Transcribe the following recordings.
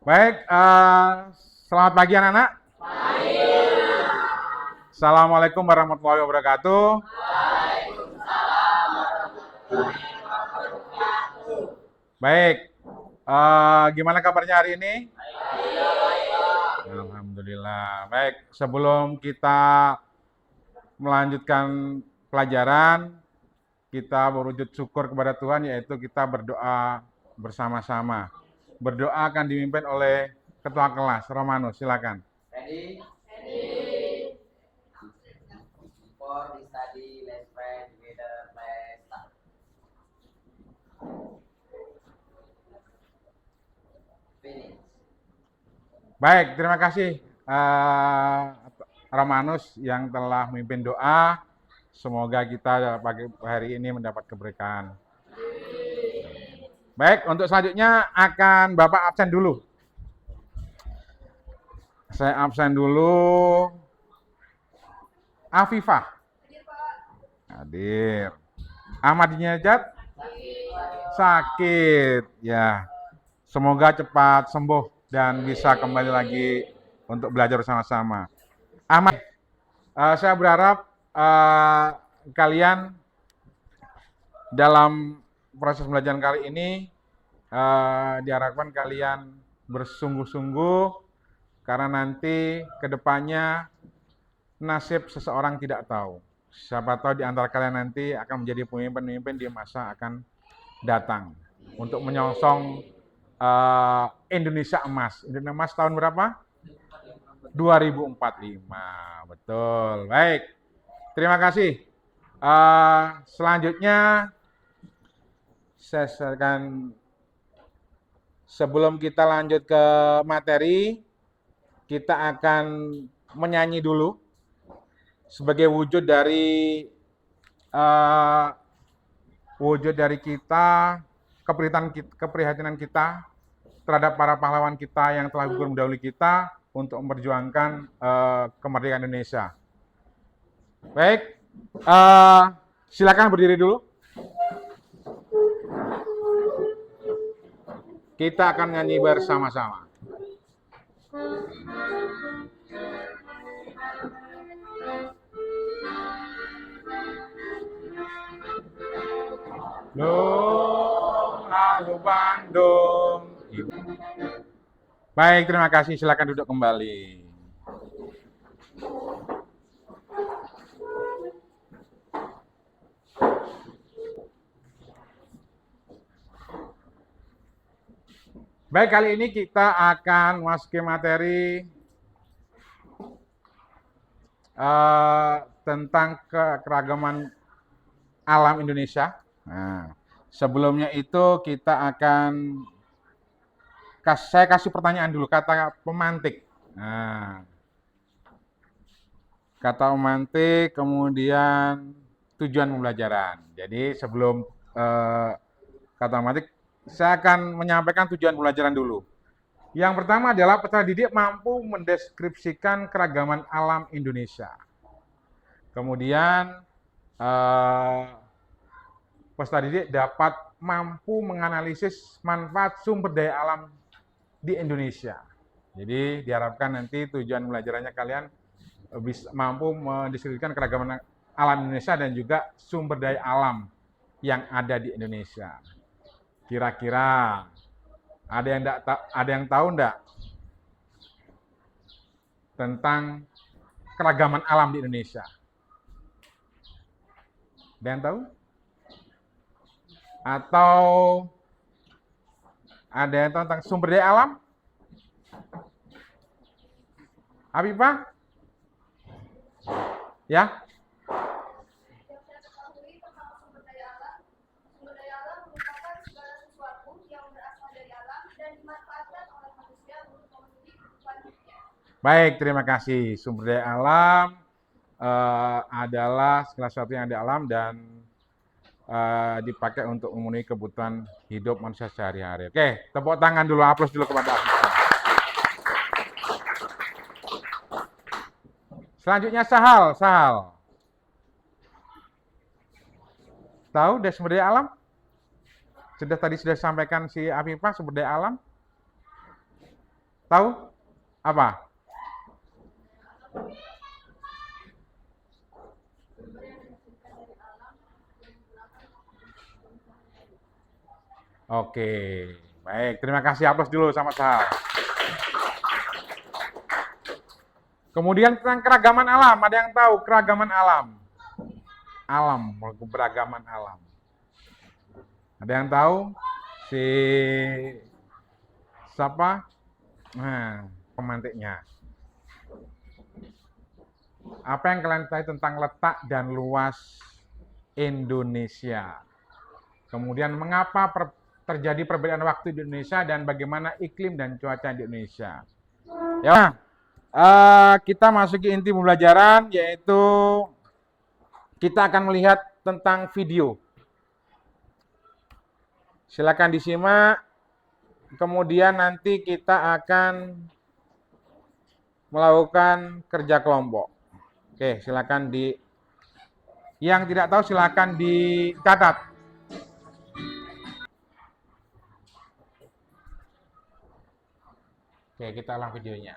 Baik, selamat pagi anak-anak. Assalamualaikum warahmatullahi wabarakatuh. Baik, gimana kabarnya hari ini? Alhamdulillah. Baik, sebelum kita melanjutkan pelajaran, kita berwujud syukur kepada Tuhan, yaitu kita berdoa bersama-sama. Berdoa akan dipimpin oleh Ketua Kelas, Romanus, silakan. Ready? For the study, let's pray together. Let's start. Finish. Baik, terima kasih Romanus yang telah memimpin doa. Semoga kita pagi hari ini mendapat keberkahan. Baik, untuk selanjutnya akan Bapak absen dulu. Saya absen dulu. Afifah. Hadir. Ahmad Dinajat? Sakit. Ya. Semoga cepat sembuh dan bisa kembali lagi untuk belajar bersama-sama. Ahmad, saya berharap kalian dalam proses pembelajaran kali ini diharapkan kalian bersungguh-sungguh karena nanti kedepannya nasib seseorang tidak tahu. Siapa tahu di antara kalian nanti akan menjadi pemimpin-pemimpin di masa akan datang untuk menyongsong Indonesia Emas. Indonesia Emas tahun berapa? 2045. Betul. Baik. Terima kasih. Selanjutnya saya akan sebelum kita lanjut ke materi, kita akan menyanyi dulu sebagai wujud dari kita, keprihatinan kita terhadap para pahlawan kita yang telah gugur mendahului kita untuk memperjuangkan kemerdekaan Indonesia. Baik, silakan berdiri dulu. Kita akan nyanyi bersama-sama. Dong, lalu Bandung. Baik, terima kasih. Silakan duduk kembali. Baik, kali ini kita akan memasuki materi tentang keragaman alam Indonesia. Nah, sebelumnya itu kita akan saya kasih pertanyaan dulu, kata pemantik. Nah, kata pemantik, kemudian tujuan pembelajaran. Jadi sebelum kata pemantik, saya akan menyampaikan tujuan pembelajaran dulu. Yang pertama adalah peserta didik mampu mendeskripsikan keragaman alam Indonesia. Kemudian peserta didik dapat mampu menganalisis manfaat sumber daya alam di Indonesia. Jadi diharapkan nanti tujuan pembelajarannya kalian bisa mampu mendeskripsikan keragaman alam Indonesia dan juga sumber daya alam yang ada di Indonesia. Kira-kira ada yang tahu enggak tentang keragaman alam di Indonesia? Ada yang tahu? Atau ada yang tahu tentang sumber daya alam? Habibah? Ya? Baik, terima kasih. Sumber daya alam adalah segala sesuatu yang ada di alam dan dipakai untuk memenuhi kebutuhan hidup manusia sehari-hari. Oke, tepuk tangan dulu, aplaus dulu kepada Afifah. Selanjutnya Sahal. Tahu deh sumber daya alam? Tadi sudah disampaikan si Afifah sumber daya alam. Tahu? Apa? Oke, baik. Terima kasih, aplaus dulu sama Sal. Kemudian tentang keragaman alam, ada yang tahu keragaman alam? Alam, keberagaman alam. Ada yang tahu? Si siapa? Nah, pemantiknya. Apa yang kalian tahu tentang letak dan luas Indonesia? Kemudian mengapa terjadi perbedaan waktu di Indonesia dan bagaimana iklim dan cuaca di Indonesia? Ya, kita masuk ke inti pembelajaran, yaitu kita akan melihat tentang video. Silakan disimak, kemudian nanti kita akan melakukan kerja kelompok. Oke, silakan yang tidak tahu silakan dicatat. Oke, kita ulang videonya.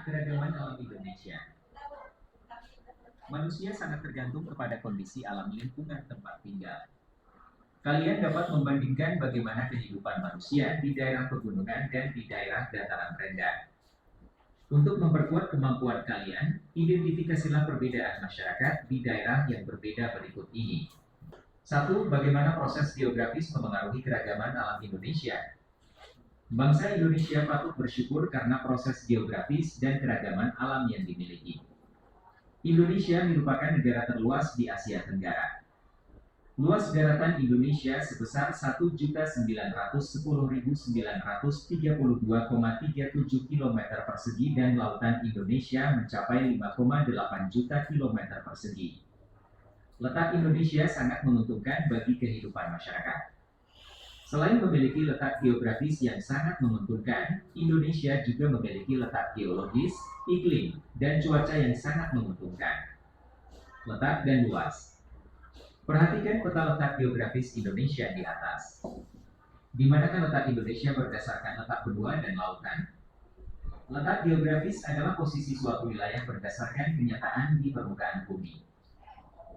Keragaman alam Indonesia. Manusia sangat tergantung kepada kondisi alam lingkungan tempat tinggal. Kalian dapat membandingkan bagaimana kehidupan manusia di daerah pegunungan dan di daerah dataran rendah. Untuk memperkuat kemampuan kalian, identifikasilah perbedaan masyarakat di daerah yang berbeda berikut ini. 1. Bagaimana proses geografis memengaruhi keragaman alam Indonesia? Bangsa Indonesia patut bersyukur karena proses geografis dan keragaman alam yang dimiliki. Indonesia merupakan negara terluas di Asia Tenggara. Luas daratan Indonesia sebesar 1.910.932,37 km persegi dan lautan Indonesia mencapai 5,8 juta km persegi. Letak Indonesia sangat menguntungkan bagi kehidupan masyarakat. Selain memiliki letak geografis yang sangat menguntungkan, Indonesia juga memiliki letak geologis, iklim, dan cuaca yang sangat menguntungkan. Letak dan luas. Perhatikan peta letak geografis Indonesia di atas. Di manakah letak Indonesia berdasarkan letak benua dan lautan? Letak geografis adalah posisi suatu wilayah berdasarkan kenyataan di permukaan bumi.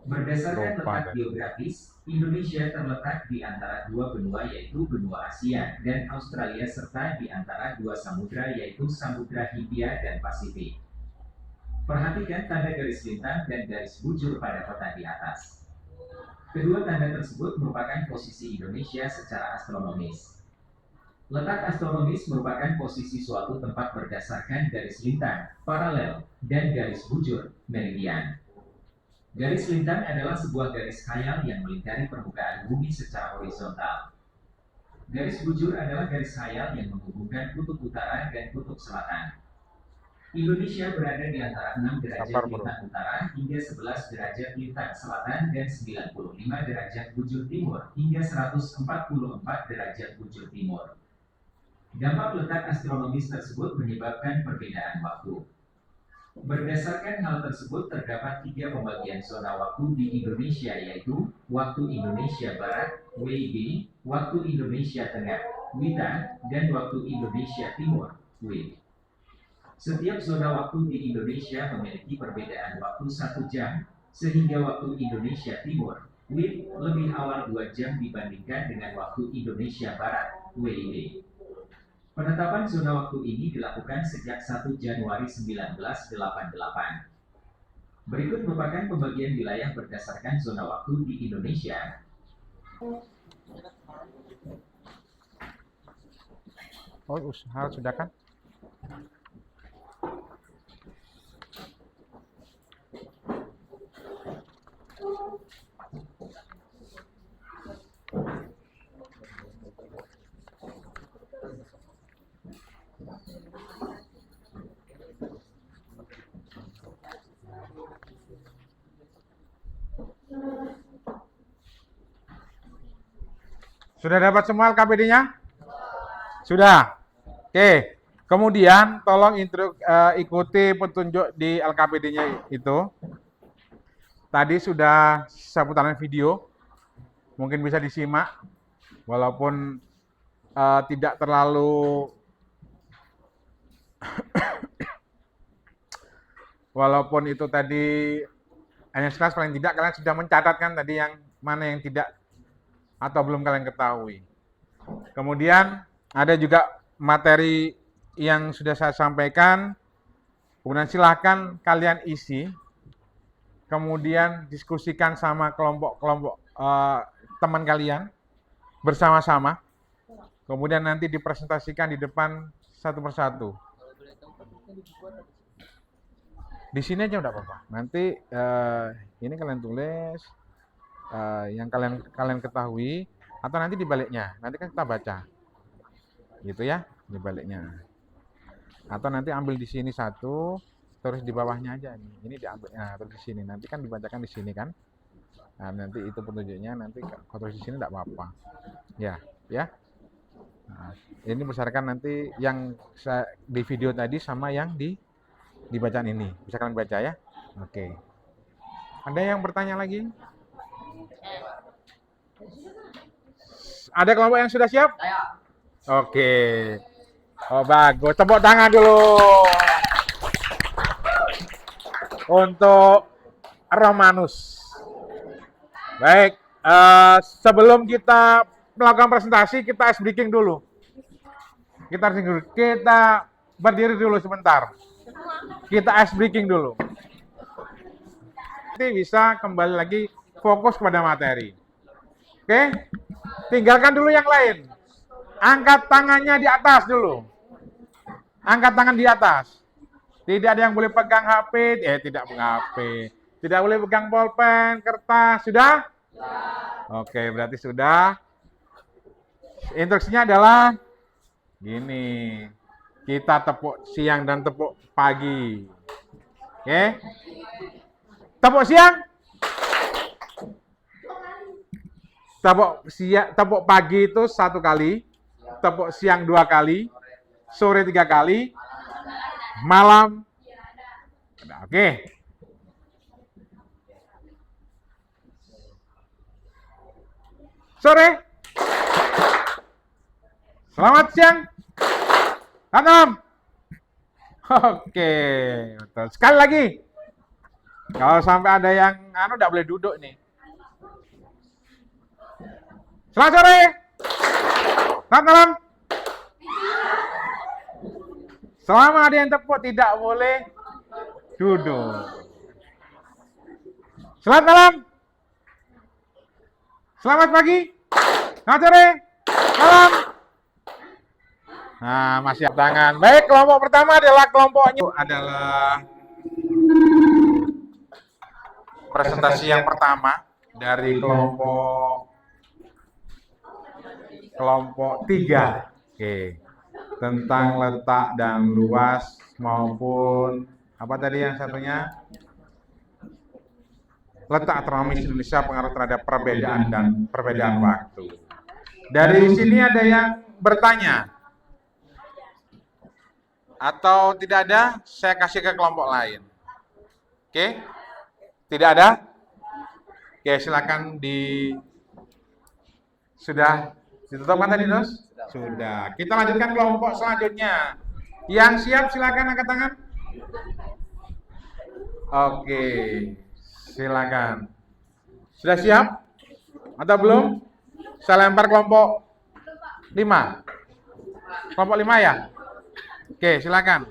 Berdasarkan letak geografis, Indonesia terletak di antara dua benua yaitu benua Asia dan Australia serta di antara dua samudra yaitu Samudra Hindia dan Pasifik. Perhatikan tanda garis lintang dan garis bujur pada peta di atas. Kedua tanda tersebut merupakan posisi Indonesia secara astronomis. Letak astronomis merupakan posisi suatu tempat berdasarkan garis lintang, paralel, dan garis bujur, meridian. Garis lintang adalah sebuah garis khayal yang melingkari permukaan bumi secara horizontal. Garis bujur adalah garis khayal yang menghubungkan kutub utara dan kutub selatan. Indonesia berada di antara 6 derajat lintang utara hingga 11 derajat lintang selatan dan 95 derajat bujur timur hingga 144 derajat bujur timur. Dampak letak astronomis tersebut menyebabkan perbedaan waktu. Berdasarkan hal tersebut terdapat 3 pembagian zona waktu di Indonesia yaitu waktu Indonesia Barat, WIB, waktu Indonesia Tengah, WITA, dan waktu Indonesia Timur, WIT. Setiap zona waktu di Indonesia memiliki perbedaan waktu 1 jam, sehingga waktu Indonesia Timur, WIT, lebih awal 2 jam dibandingkan dengan waktu Indonesia Barat, WIB. Penetapan zona waktu ini dilakukan sejak 1 Januari 1988. Berikut merupakan pembagian wilayah berdasarkan zona waktu di Indonesia. Oh, harus sudah kan? Sudah dapat semua LKPD-nya? Sudah. Oke. Kemudian tolong ikuti petunjuk di LKPD-nya itu. Tadi sudah saya putaran video. Mungkin bisa disimak. Walaupun tidak terlalu walaupun itu tadi hanya sekelas, paling tidak kalian sudah mencatatkan tadi yang mana yang tidak atau belum kalian ketahui. Kemudian ada juga materi yang sudah saya sampaikan. Kemudian silahkan kalian isi. Kemudian diskusikan sama kelompok-kelompok teman kalian bersama-sama. Kemudian nanti dipresentasikan di depan satu persatu. Di sini aja udah apa-apa. Nanti ini kalian tulis yang kalian ketahui, atau nanti di baliknya. Nanti kan kita baca. Gitu ya, di baliknya. Atau nanti ambil di sini satu, terus di bawahnya aja nih. Ini diambil, nah, terus di sini. Nanti kan dibacakan di sini kan. Nah, nanti itu petunjuknya, nanti kalau di sini enggak apa-apa. Ya, ya. Nah, ini berdasarkan nanti yang di video tadi sama yang di bacaan ini. Bisa kalian baca ya? Oke. Ada yang bertanya lagi? Ada kelompok yang sudah siap? Saya. Oke. Oh, bagus. Tepuk tangan dulu. Untuk Romanus. Baik. Sebelum kita melakukan presentasi, kita ice breaking dulu. Kita berdiri dulu sebentar. Kita ice breaking dulu. Nanti bisa kembali lagi fokus pada materi. Oke? Tinggalkan dulu yang lain. Angkat tangannya di atas dulu. Angkat tangan di atas. Tidak ada yang boleh pegang HP, tidak pegang HP. Tidak boleh pegang pulpen, kertas. Sudah? Oke, berarti sudah. Instruksinya adalah gini. Kita tepuk siang dan tepuk pagi. Oke? Tepuk siang. Tepuk pagi itu 1 kali. Tepuk siang 2 kali. Sore 3 kali. Malam. Oke. Sore. Selamat siang. Selamat. Oke, betul. Sekali lagi. Kalau sampai ada yang enggak boleh duduk nih. Selamat sore. Selamat malam. Selama ada yang tepuk tidak boleh duduk. Selamat malam. Selamat pagi. Selamat sore. Malam. Nah, masih ada tangan. Baik, kelompok pertama adalah kelompoknya adalah presentasi yang pertama dari kelompok 3. Oke. Tentang letak dan luas maupun apa tadi yang satunya? Letak astronomis Indonesia pengaruh terhadap perbedaan waktu. Dari sini ada yang bertanya? Atau tidak ada? Saya kasih ke kelompok lain. Oke? Tidak ada? Oke, silakan sudah ditutupkan tadi, Dos? Sudah. Kita lanjutkan kelompok selanjutnya. Yang siap silakan angkat tangan. Oke. Silakan. Sudah siap? Atau belum? Saya lempar kelompok 5. Kelompok 5 ya? Oke, silakan.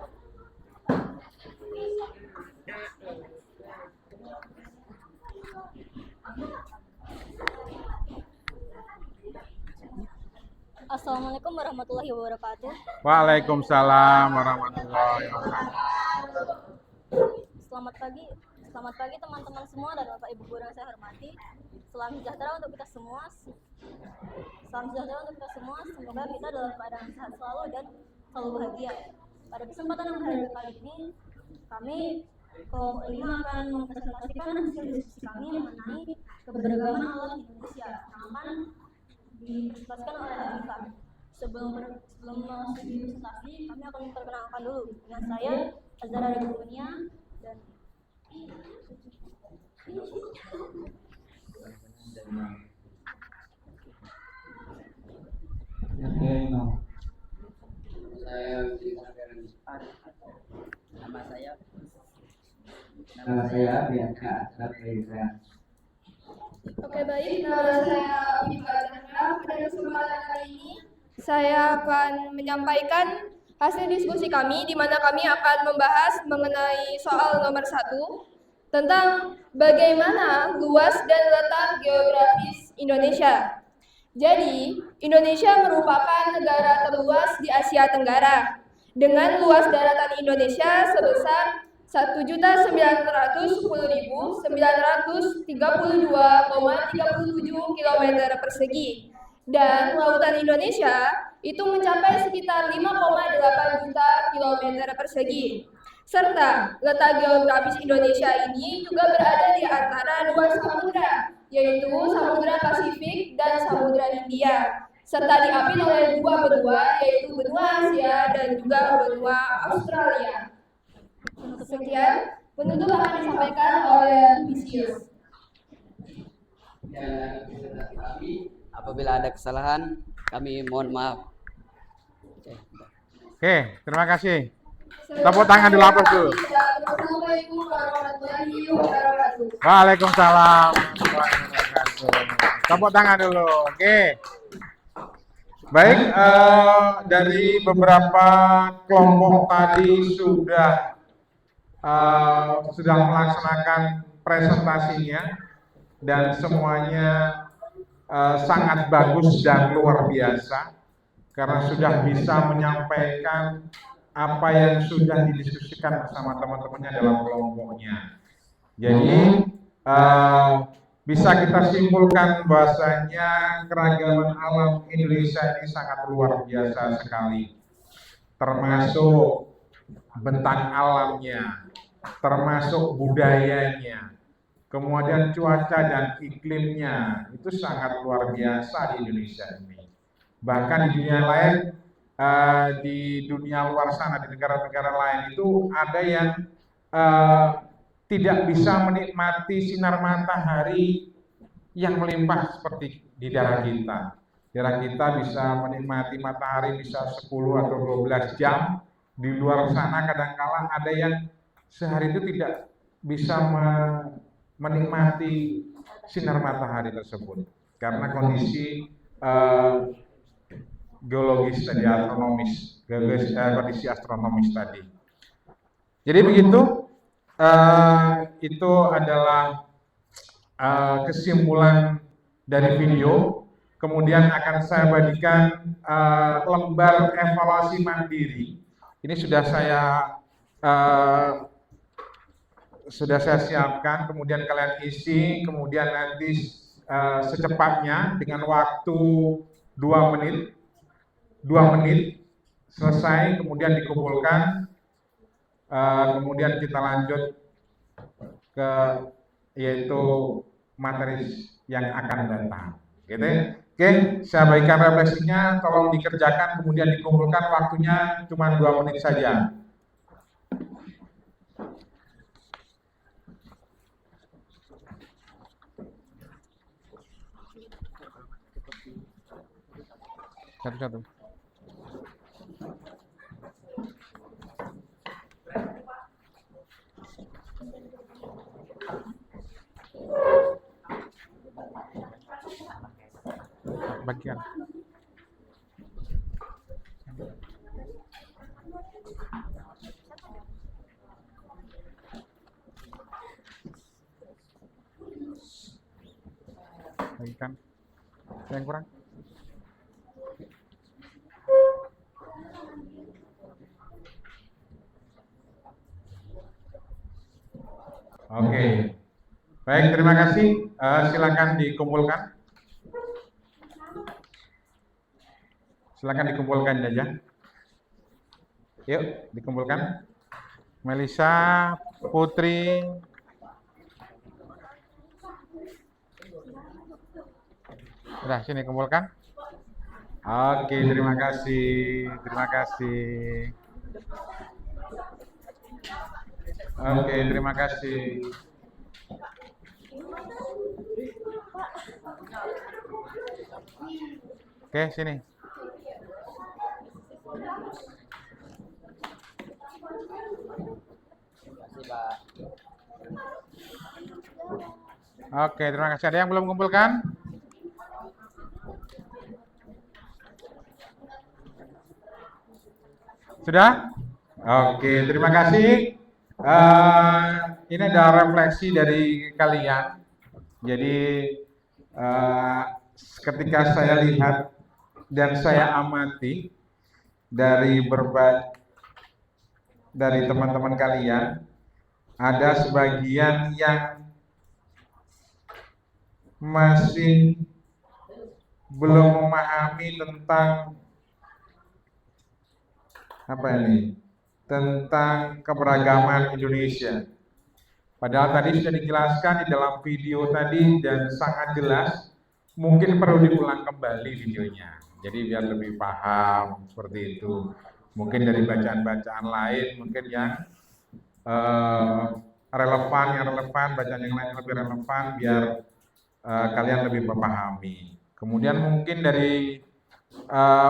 Assalamualaikum warahmatullahi wabarakatuh. Waalaikumsalam warahmatullahi wabarakatuh. Selamat pagi teman-teman semua dan Bapak Ibu guru yang saya hormati. Salam sejahtera untuk kita semua. Semoga kita dalam keadaan sehat selalu dan selalu bahagia. Pada kesempatan yang berharga kali ini, kami kelompok 5 akan mempresentasikan hasil diskusi kami mengenai keberagaman alam Indonesia. Akan dipresentasikan oleh Afifah. Sebelum masuk di presentasi, kami akan memperkenalkan dulu dengan saya Azhara Rebunia dan Saya ceritakan nama saya. Nama saya Bianca Sabrina. Oke baik, nama saya Afifah Zahra. Pada kesempatan kali ini saya akan menyampaikan hasil diskusi kami di mana kami akan membahas mengenai soal nomor 1 tentang bagaimana luas dan letak geografis Indonesia. Jadi, Indonesia merupakan negara terluas di Asia Tenggara dengan luas daratan Indonesia sebesar 1.910.932,37 km persegi dan lautan Indonesia itu mencapai sekitar 5,8 juta km persegi. Serta letak geografis Indonesia ini juga berada di antara dua samudra, yaitu Samudra Pasifik dan Samudra Hindia, serta diapit oleh dua benua, yaitu benua Asia dan juga benua Australia. Sekian, penutup akan disampaikan oleh Lucius. Dan presentasi kami, apabila ada kesalahan, kami mohon maaf. Oke, terima kasih. Tepuk tangan dulu, aplaus dulu. Assalamualaikum warahmatullahi wabarakatuh. Waalaikumsalam warahmatullahi wabarakatuh. Tepuk tangan dulu. Oke. Baik, dari beberapa kelompok tadi sudah melaksanakan presentasinya dan semuanya sangat bagus dan luar biasa karena sudah bisa menyampaikan apa yang sudah didiskusikan bersama teman-temannya dalam kelompoknya. Jadi bisa kita simpulkan bahwasanya keragaman alam Indonesia ini sangat luar biasa sekali, termasuk bentang alamnya, termasuk budayanya, kemudian cuaca dan iklimnya itu sangat luar biasa di Indonesia ini. Bahkan di dunia lain, di dunia luar sana, di negara-negara lain itu ada yang tidak bisa menikmati sinar matahari yang melimpah seperti di daerah kita. Daerah kita bisa menikmati matahari bisa 10 atau 12 jam. Di luar sana kadang-kala ada yang sehari itu tidak bisa menikmati sinar matahari tersebut karena kondisi geologis tadi, kondisi astronomis tadi. Jadi begitu, itu adalah kesimpulan dari video. Kemudian akan saya bagikan lembar evaluasi mandiri. Ini sudah saya siapkan, kemudian kalian isi, kemudian nanti secepatnya dengan waktu 2 menit selesai, kemudian dikumpulkan, kemudian kita lanjut ke yaitu materi yang akan datang, gitu. Oke, saya bagikan refleksinya, tolong dikerjakan, kemudian dikumpulkan, waktunya cuma 2 menit saja. Satu-satu. Bagian. Bagikan. Yang kurang. Oke. Baik, terima kasih. Silakan dikumpulkan. Silakan dikumpulkan saja. Yuk, dikumpulkan. Melisa, Putri. Udah, sini kumpulkan. Oke, terima kasih. Terima kasih. Oke, terima kasih. Oke, sini. Terima kasih, Pak. Oke, terima kasih. Ada yang belum kumpulkan? Sudah? Oke, terima kasih. Ini adalah refleksi dari kalian. Jadi ketika saya lihat dan saya amati dari teman-teman kalian, ada sebagian yang masih belum memahami tentang tentang keberagaman Indonesia. Padahal tadi sudah dijelaskan di dalam video tadi dan sangat jelas. Mungkin perlu diulang kembali videonya. Jadi biar lebih paham seperti itu. Mungkin dari bacaan-bacaan lain, mungkin yang relevan, bacaan yang lain yang lebih relevan biar kalian lebih memahami. Kemudian mungkin dari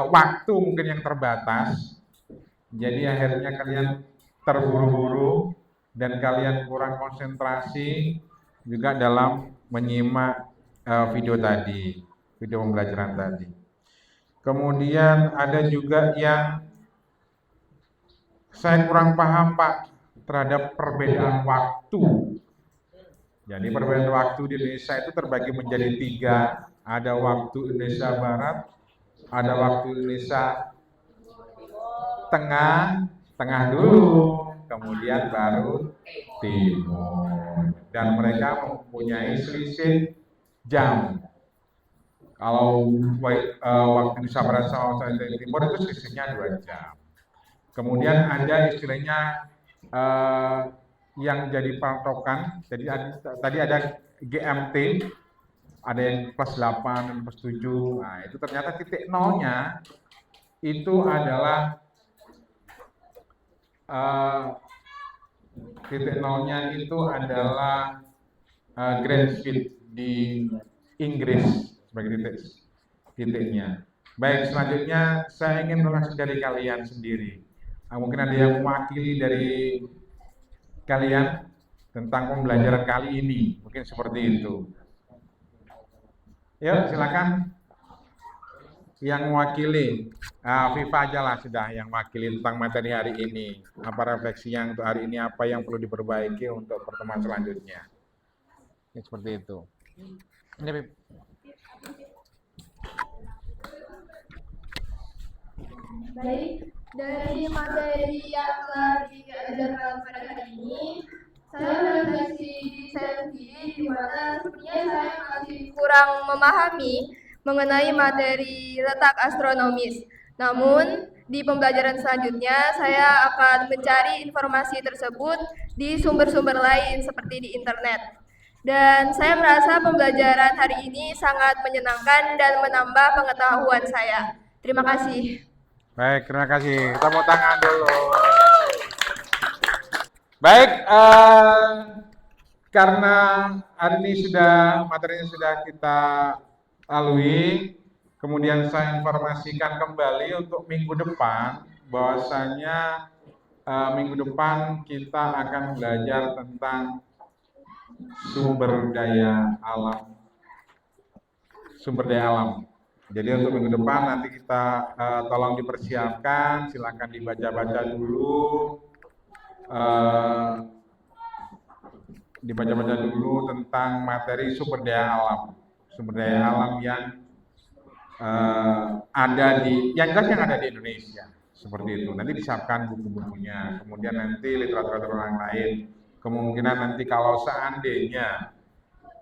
waktu mungkin yang terbatas. Jadi akhirnya kalian terburu-buru dan kalian kurang konsentrasi juga dalam menyimak video tadi, video pembelajaran tadi. Kemudian ada juga yang saya kurang paham, Pak, terhadap perbedaan waktu. Jadi perbedaan waktu di Indonesia itu terbagi menjadi 3. Ada waktu Indonesia Barat, ada waktu Indonesia tengah dulu, kemudian baru timur. Dan mereka mempunyai selisih jam. Kalau waktu Indonesia Barat sama waktu Indonesia Timur itu selisihnya 2 jam. Kemudian ada istilahnya yang jadi patokan. Jadi tadi ada GMT, ada yang plus 8 dan plus 7. Nah, itu ternyata titik nolnya itu adalah Greenwich di Inggris sebagai titiknya. Baik, selanjutnya saya ingin berlangsung dari kalian sendiri. Mungkin ada yang mewakili dari kalian tentang pembelajaran kali ini, mungkin seperti itu. Yuk, silakan. Yang mewakili, Viva aja lah sudah yang mewakili tentang materi hari ini. Apa refleksi yang untuk hari ini, apa yang perlu diperbaiki untuk pertemuan selanjutnya. Ini seperti itu. Ini, Viv. Baik, dari materi yang telah diajarkan pada hari ini, saya merefleksi diri saya sendiri di mana sebenarnya saya masih kurang memahami mengenai materi letak astronomis. Namun, di pembelajaran selanjutnya saya akan mencari informasi tersebut di sumber-sumber lain seperti di internet. Dan saya merasa pembelajaran hari ini sangat menyenangkan dan menambah pengetahuan saya. Terima kasih. Baik, terima kasih. Tepuk tangan dulu. Baik, karena hari ini materinya sudah kita lalui, kemudian saya informasikan kembali untuk minggu depan, bahwasanya minggu depan kita akan belajar tentang sumber daya alam. Jadi untuk minggu depan nanti kita tolong dipersiapkan, silakan dibaca-baca dulu. Tentang materi sumber daya alam yang ada di Indonesia seperti itu. Nanti disiapkan buku-bukunya, kemudian nanti literatur yang lain. Kemungkinan nanti kalau seandainya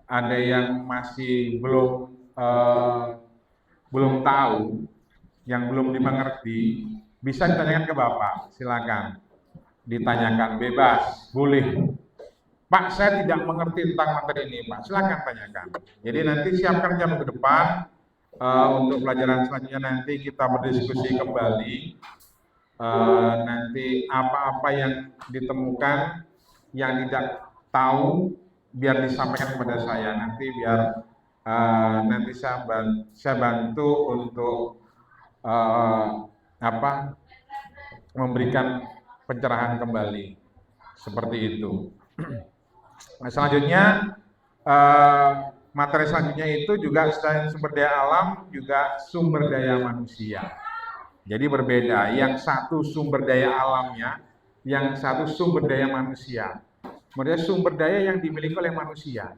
ada yang masih belum tahu, yang belum dimengerti, bisa ditanyakan ke Bapak, silakan ditanyakan bebas, boleh. Pak, saya tidak mengerti tentang materi ini, Pak. Silakan tanyakan. Jadi nanti siapkan jam ke depan, untuk pelajaran selanjutnya nanti kita berdiskusi kembali. Nanti apa-apa yang ditemukan yang tidak tahu biar disampaikan kepada saya, nanti biar nanti saya bantu untuk memberikan pencerahan kembali seperti itu. Nah, selanjutnya materi selanjutnya itu juga selain sumber daya alam juga sumber daya manusia. Jadi berbeda, yang satu sumber daya alamnya, yang satu sumber daya manusia. Kemudian sumber daya yang dimiliki oleh manusia.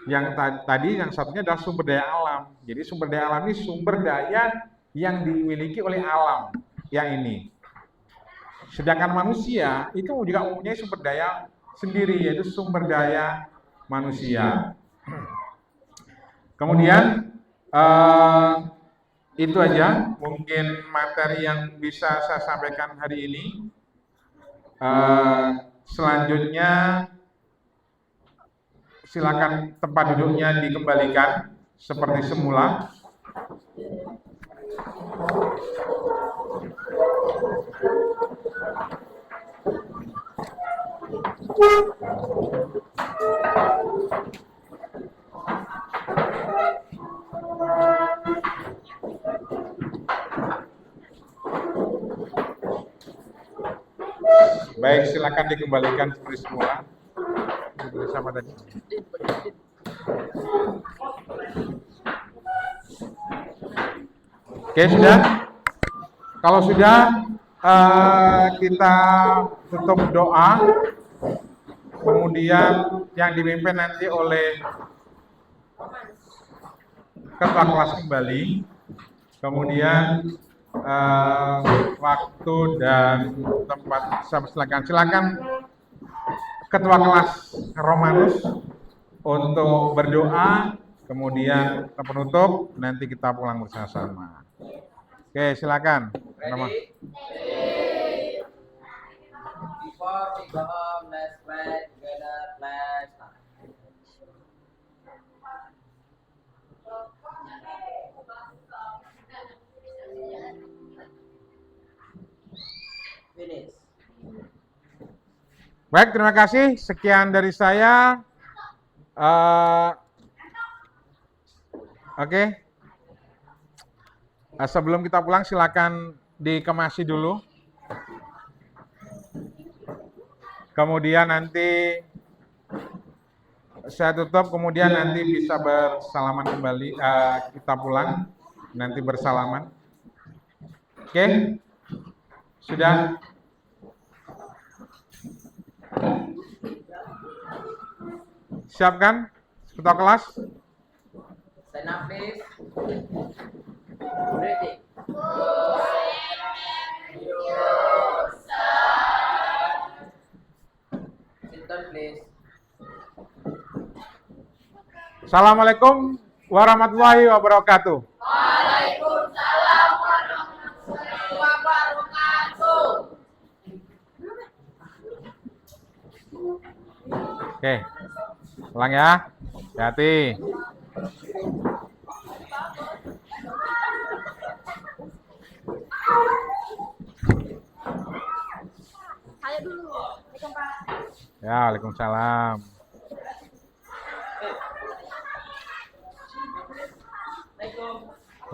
Yang tadi yang satunya adalah sumber daya alam. Jadi sumber daya alam ini sumber daya yang dimiliki oleh alam yang ini. Sedangkan manusia itu juga mempunyai sumber daya sendiri, yaitu sumber daya manusia. Kemudian itu aja mungkin materi yang bisa saya sampaikan hari ini. Selanjutnya silakan tempat duduknya dikembalikan seperti semula. Baik, silakan dikembalikan seperti semula. Bersama tadi. Oke, sudah. Kalau sudah, kita tutup doa. Kemudian yang dipimpin nanti oleh ketua kelas kembali. Kemudian waktu dan tempat silakan ketua kelas Romanus untuk berdoa, kemudian kita penutup, nanti kita pulang bersama-sama. Oke, silakan. Ready? Before we go home, let's pray together. Let's start. Finish. Baik, terima kasih. Sekian dari saya. Oke. Sebelum kita pulang, silakan dikemasi dulu. Kemudian nanti saya tutup, kemudian nanti bisa bersalaman kembali. Kita pulang, nanti bersalaman. Oke? Sudah? Siapkan ketua kelas? Stand up, please. Ready. Sit down, please. Assalamualaikum warahmatullahi wabarakatuh. Waalaikumsalam warahmatullahi wabarakatuh. Oke, ulang ya, hati-hati. Ayo dulu. Ya, waalaikumsalam.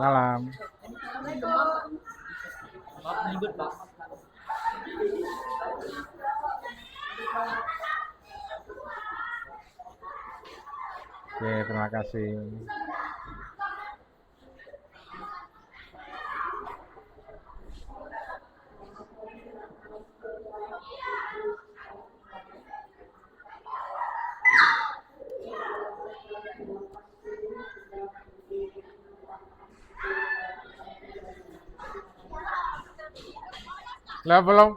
Salam. Oke, terima kasih. Lah belum